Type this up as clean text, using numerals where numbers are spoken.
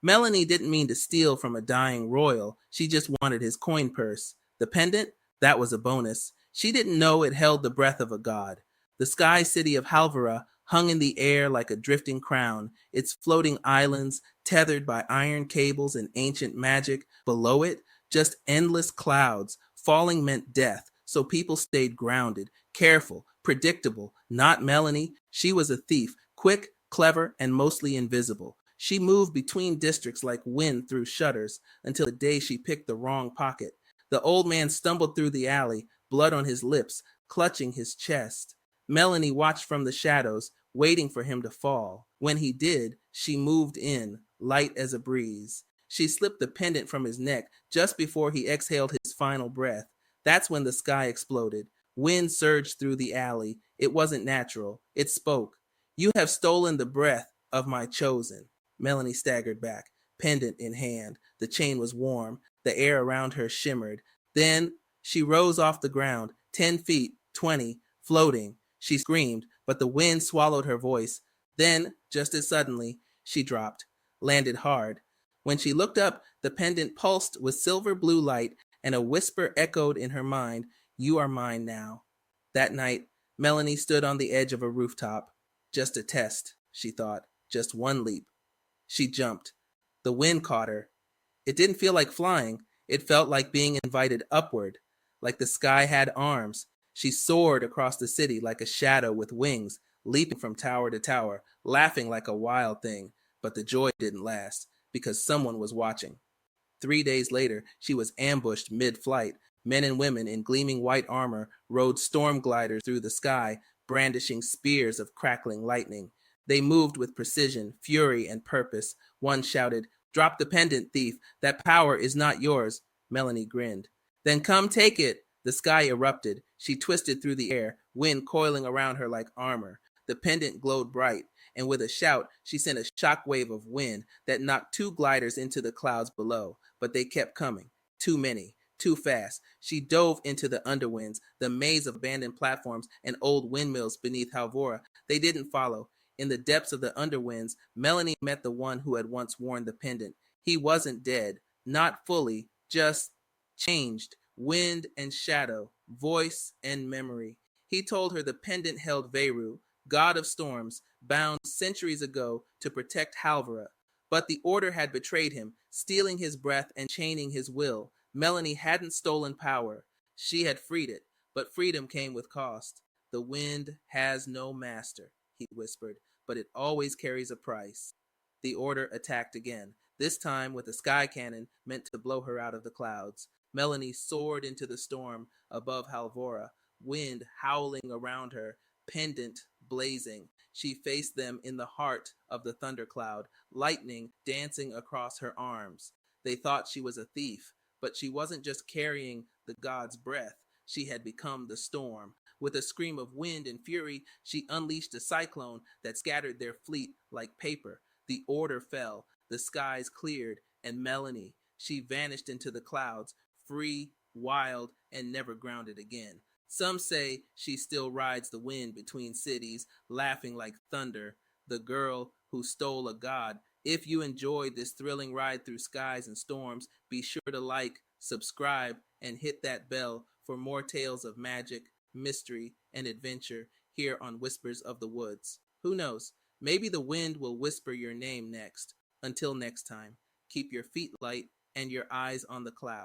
Melanie didn't mean to steal from a dying royal. She just wanted his coin purse. The pendant? That was a bonus. She didn't know it held the breath of a god. The sky city of Halvara hung in the air like a drifting crown, its floating islands tethered by iron cables and ancient magic. Below it, just endless clouds. Falling meant death, so people stayed grounded, careful, predictable. Not Melanie. She was a thief, quick, clever, and mostly invisible. She moved between districts like wind through shutters until the day she picked the wrong pocket. The old man stumbled through the alley, blood on his lips, clutching his chest. Melanie watched from the shadows, waiting for him to fall. When he did, she moved in, light as a breeze. She slipped the pendant from his neck just before he exhaled his final breath. That's when the sky exploded. Wind surged through the alley. It wasn't natural. It spoke. You have stolen the breath of my chosen. Melanie staggered back, pendant in hand. The chain was warm. The air around her shimmered. Then she rose off the ground, 10 feet, 20, floating. She screamed, but the wind swallowed her voice. Then, just as suddenly, she dropped, landed hard. When she looked up, the pendant pulsed with silver blue light, and a whisper echoed in her mind, "You are mine now." That night, Melanie stood on the edge of a rooftop. Just a test, she thought. Just one leap. She jumped. The wind caught her. It didn't feel like flying. It felt like being invited upward, like the sky had arms. She soared across the city like a shadow with wings, leaping from tower to tower, laughing like a wild thing. But the joy didn't last, because someone was watching. 3 days later, she was ambushed mid-flight. Men and women in gleaming white armor rode storm gliders through the sky, brandishing spears of crackling lightning. They moved with precision, fury, and purpose. One shouted, "Drop the pendant, thief. That power is not yours." Melanie grinned. "Then come take it." The sky erupted. She twisted through the air, wind coiling around her like armor. The pendant glowed bright, and with a shout, she sent a shock wave of wind that knocked 2 gliders into the clouds below. But they kept coming. Too many. Too fast. She dove into the underwinds, the maze of abandoned platforms and old windmills beneath Halvora. They didn't follow. In the depths of the underwinds, Melanie met the one who had once worn the pendant. He wasn't dead. Not fully. Just changed. Wind and shadow. Voice and memory. He told her the pendant held Veru, god of storms, bound centuries ago to protect Halvara. But the Order had betrayed him, stealing his breath and chaining his will. Melanie hadn't stolen power. She had freed it, but freedom came with cost. "The wind has no master," he whispered, "but it always carries a price." The Order attacked again, this time with a sky cannon meant to blow her out of the clouds. Melanie soared into the storm above Halvora, wind howling around her, pendant blazing. She faced them in the heart of the thundercloud, lightning dancing across her arms. They thought she was a thief, but she wasn't just carrying the god's breath. She had become the storm. With a scream of wind and fury, she unleashed a cyclone that scattered their fleet like paper. The Order fell, the skies cleared, and Melanie, she vanished into the clouds, free, wild, and never grounded again. Some say she still rides the wind between cities, laughing like thunder, the girl who stole a god. If you enjoyed this thrilling ride through skies and storms, be sure to like, subscribe, and hit that bell for more tales of magic, mystery, and adventure here on Whispers of the Woods. Who knows? Maybe the wind will whisper your name next. Until next time, keep your feet light and your eyes on the clouds.